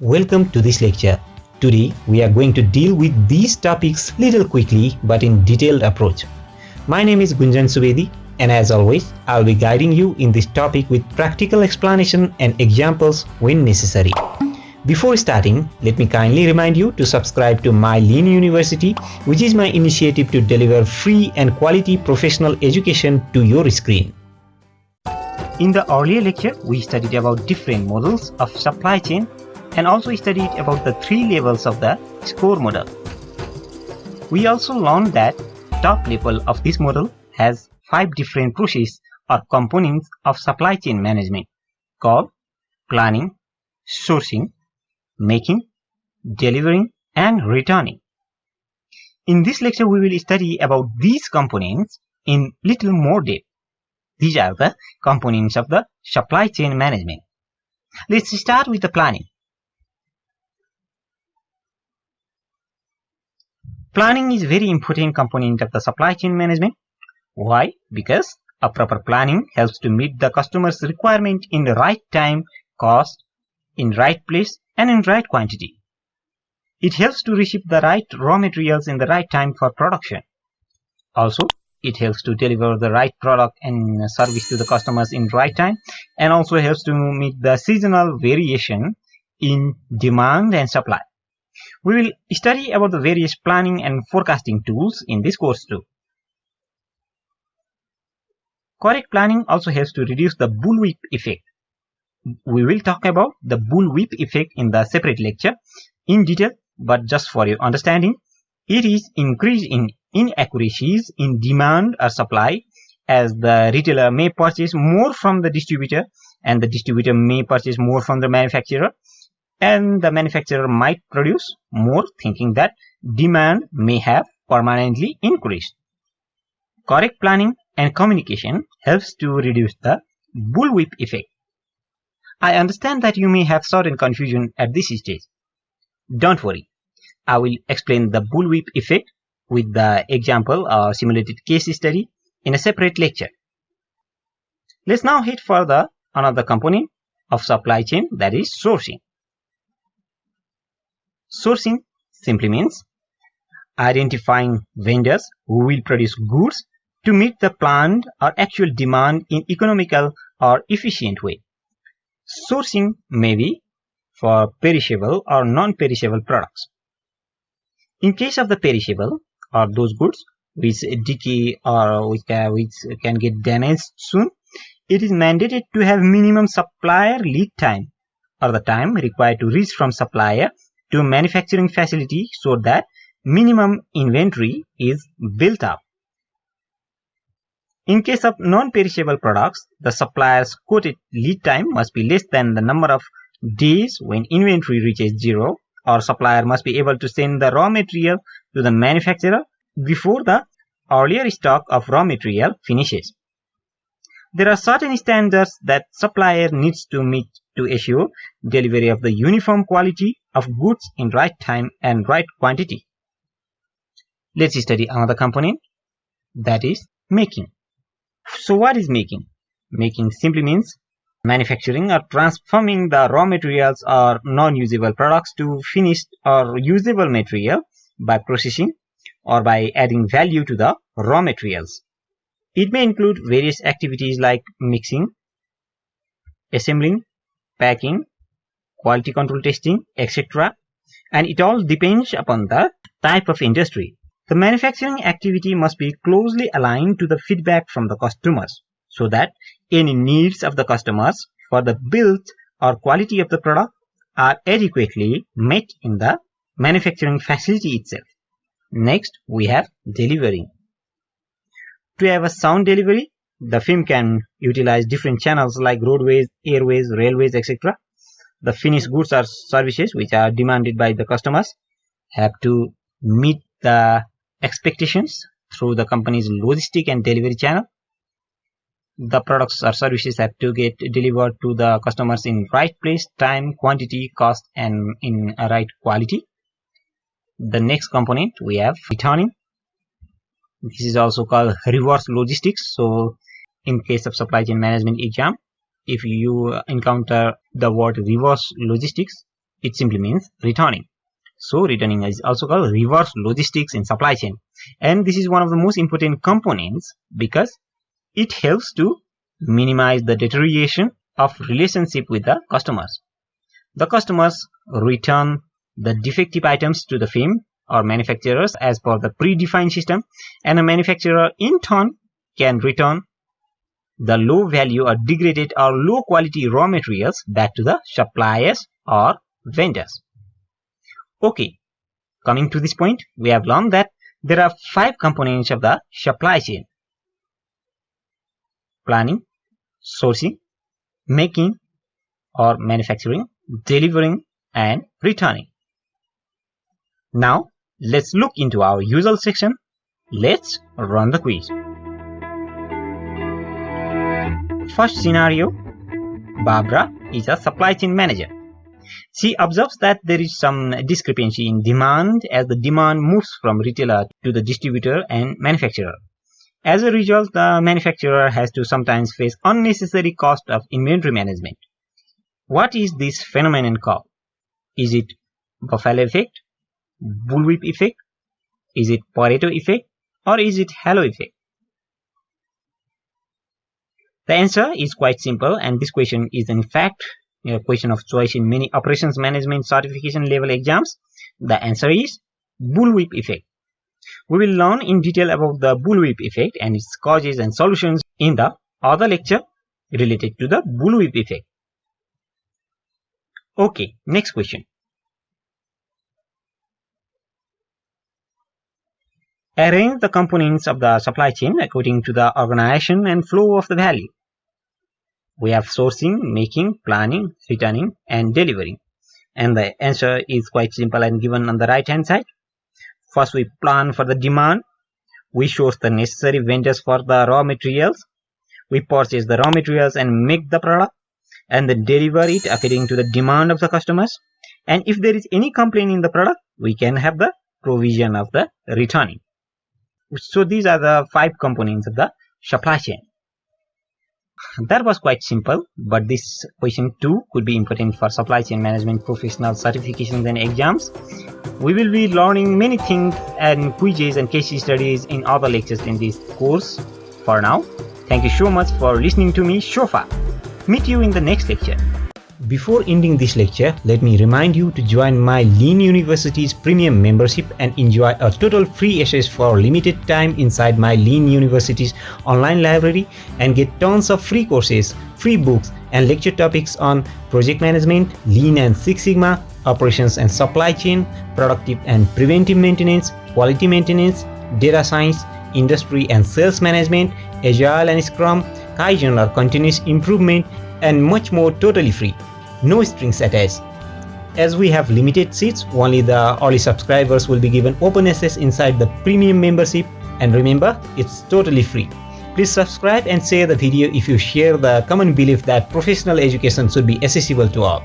Welcome to this lecture. Today we are going to deal with these topics little quickly but in detailed approach. My name is Gunjan Subedi and as always I'll be guiding you in this topic with practical explanation and examples when necessary. Before starting, let me kindly remind you to subscribe to My Lean University, which is my initiative to deliver free and quality professional education to your screen. In the earlier lecture, we studied about different models of supply chain and also studied about the 3 levels of the score model. We also learned that top level of this model has 5 different processes or components of supply chain management called planning, sourcing, making, delivering, and returning. In this lecture, we will study about these components in little more depth. These are the components of the supply chain management. Let's start with the planning. Planning is a very important component of the supply chain management. Why? Because a proper planning helps to meet the customer's requirement in the right time, cost, in right place, and in right quantity. It helps to receive the right raw materials in the right time for production. Also, it helps to deliver the right product and service to the customers in right time, and also helps to meet the seasonal variation in demand and supply. We will study about the various planning and forecasting tools in this course too. Correct planning also helps to reduce the bullwhip effect. We will talk about the bullwhip effect in the separate lecture in detail, but just for your understanding, it is increase in inaccuracies in demand or supply, as the retailer may purchase more from the distributor and the distributor may purchase more from the manufacturer, and the manufacturer might produce more thinking that demand may have permanently increased. Correct planning and communication helps to reduce the bullwhip effect. I understand that you may have certain confusion at this stage. Don't worry, I will explain the bullwhip effect with the example or simulated case study in a separate lecture. Let's now head for the another component of supply chain, that is sourcing. Sourcing simply means identifying vendors who will produce goods to meet the planned or actual demand in economical or efficient way. Sourcing may be for perishable or non-perishable products. In case of the perishable, or those goods which decay or which can get damaged soon, it is mandated to have minimum supplier lead time, or the time required to reach from supplier to manufacturing facility, so that minimum inventory is built up. In case of non-perishable products, the supplier's quoted lead time must be less than the number of days when inventory reaches 0, or supplier must be able to send the raw material to the manufacturer before the earlier stock of raw material finishes. There are certain standards that supplier needs to meet to assure delivery of the uniform quality of goods in right time and right quantity. Let's study another component, that is making. So what is making? Making simply means manufacturing or transforming the raw materials or non-usable products to finished or usable material by processing or by adding value to the raw materials. It may include various activities like mixing, assembling, packing, quality control testing, etc. And it all depends upon the type of industry. The manufacturing activity must be closely aligned to the feedback from the customers, so that any needs of the customers for the build or quality of the product are adequately met in the manufacturing facility itself. Next, we have delivery. To have a sound delivery, the firm can utilize different channels like roadways, airways, railways, etc. The finished goods or services which are demanded by the customers have to meet the expectations through the company's logistic and delivery channel. The products or services have to get delivered to the customers in right place, time, quantity, cost, and in a right quality. The next component we have returning. This is also called reverse logistics. So in case of supply chain management exam, if you encounter the word reverse logistics, it simply means returning. So returning is also called reverse logistics in supply chain. And this is one of the most important components because it helps to minimize the deterioration of relationship with the customers. The customers return the defective items to the firm or manufacturers as per the predefined system, and a manufacturer in turn can return the low value or degraded or low quality raw materials back to the suppliers or vendors. Okay, coming to this point, we have learned that there are 5 components of the supply chain: planning, sourcing, making or manufacturing, delivering, and returning. Now, let's look into our usual section. Let's run the quiz. First scenario, Barbara is a supply chain manager. She observes that there is some discrepancy in demand as the demand moves from retailer to the distributor and manufacturer. As a result, the manufacturer has to sometimes face unnecessary cost of inventory management. What is this phenomenon called? Is it buffalo effect, bullwhip effect, is it Pareto effect, or is it halo effect? The answer is quite simple, and this question is in fact a question of choice in many operations management certification level exams. The answer is bullwhip effect. We will learn in detail about the bullwhip effect and its causes and solutions in the other lecture related to the bullwhip effect. Okay, next question. Arrange the components of the supply chain according to the organization and flow of the value. We have sourcing, making, planning, returning, and delivering. And the answer is quite simple and given on the right hand side. First, we plan for the demand. We source the necessary vendors for the raw materials. We purchase the raw materials and make the product, and then deliver it according to the demand of the customers. And if there is any complaint in the product, we can have the provision of the returning. So these are the 5 components of the supply chain. That was quite simple, but this question too could be important for supply chain management professional certifications and exams. We will be learning many things and quizzes and case studies in other lectures in this course. For now, thank you so much for listening to me so far. Meet you in the next lecture. Before ending this lecture, let me remind you to join my Lean University's premium membership and enjoy a total free access for limited time inside my Lean University's online library and get tons of free courses, free books, and lecture topics on project management, Lean and Six Sigma, operations and supply chain, productive and preventive maintenance, quality maintenance, data science, industry and sales management, Agile and Scrum, Kaizen or continuous improvement, and much more totally free. No strings attached. As we have limited seats, only the early subscribers will be given open access inside the premium membership, and remember, it's totally free. Please subscribe and share the video if you share the common belief that professional education should be accessible to all.